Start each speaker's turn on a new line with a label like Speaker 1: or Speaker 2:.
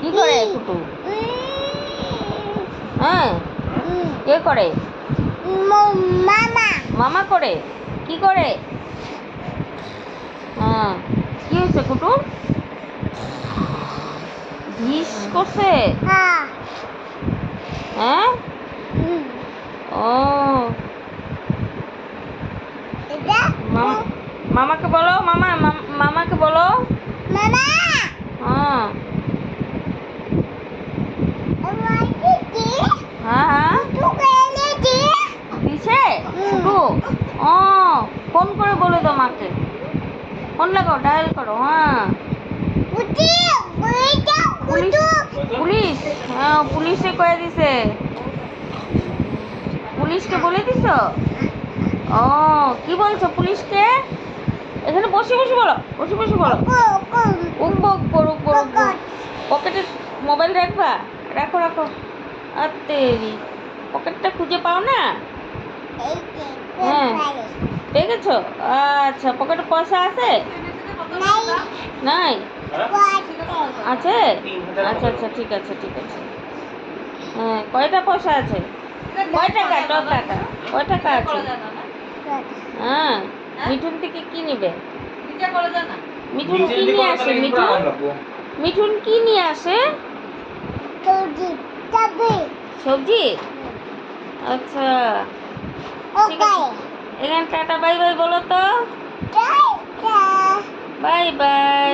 Speaker 1: কি করে কুটু? হ্যাঁ, কে করে?
Speaker 2: মামা
Speaker 1: মামা করে। কি করে? হ্যাঁ, কি হয়েছে কুটু? ভিস করছে?
Speaker 2: হ্যাঁ
Speaker 1: হ্যাঁ, ও
Speaker 2: এটা
Speaker 1: মামাকে বলো, মামাকে বলো।
Speaker 2: মামা
Speaker 1: হ্যাঁ
Speaker 2: কি
Speaker 1: হ্যাঁ হ্যাঁ, দিছে কুটু। ও, ফোন করে বলে দাও মাকে। ফোন লাগাও, ডায়াল করো। হ্যাঁ, পুলিশ পুলিশ, হ্যাঁ পুলিশে কয়ে দিছে। পুলিশকে বলে দিছ? ও, কি বলছো পুলিশকে? এখানে বসে বসে বলো, বসে বসে বলো। উঠবো উঠবো উঠবো উঠবো। পকেটে মোবাইল রাখবা? রাখো রাখো। আত্তেরি, পকেটটা খুঁজে পাও না? হ্যাঁ, পেয়ে গেছো? আচ্ছা, পকেটে পয়সা আছে? নাই? আছে? আচ্ছা আচ্ছা, ঠিক আছে ঠিক আছে। হ্যাঁ, কয়টা পয়সা আছে? কয় টাকা? 10 টাকা। কয় টাকা আছে? হ্যাঁ, মিঠুন থেকে কি নিবে? মিঠুন কি নিয়ে আসে? মিঠুন কি নিয়ে আসে? সবজি। আচ্ছা, ঠিক আছে। এখানে টাটা বাই বাই বলো তো। Bye bye.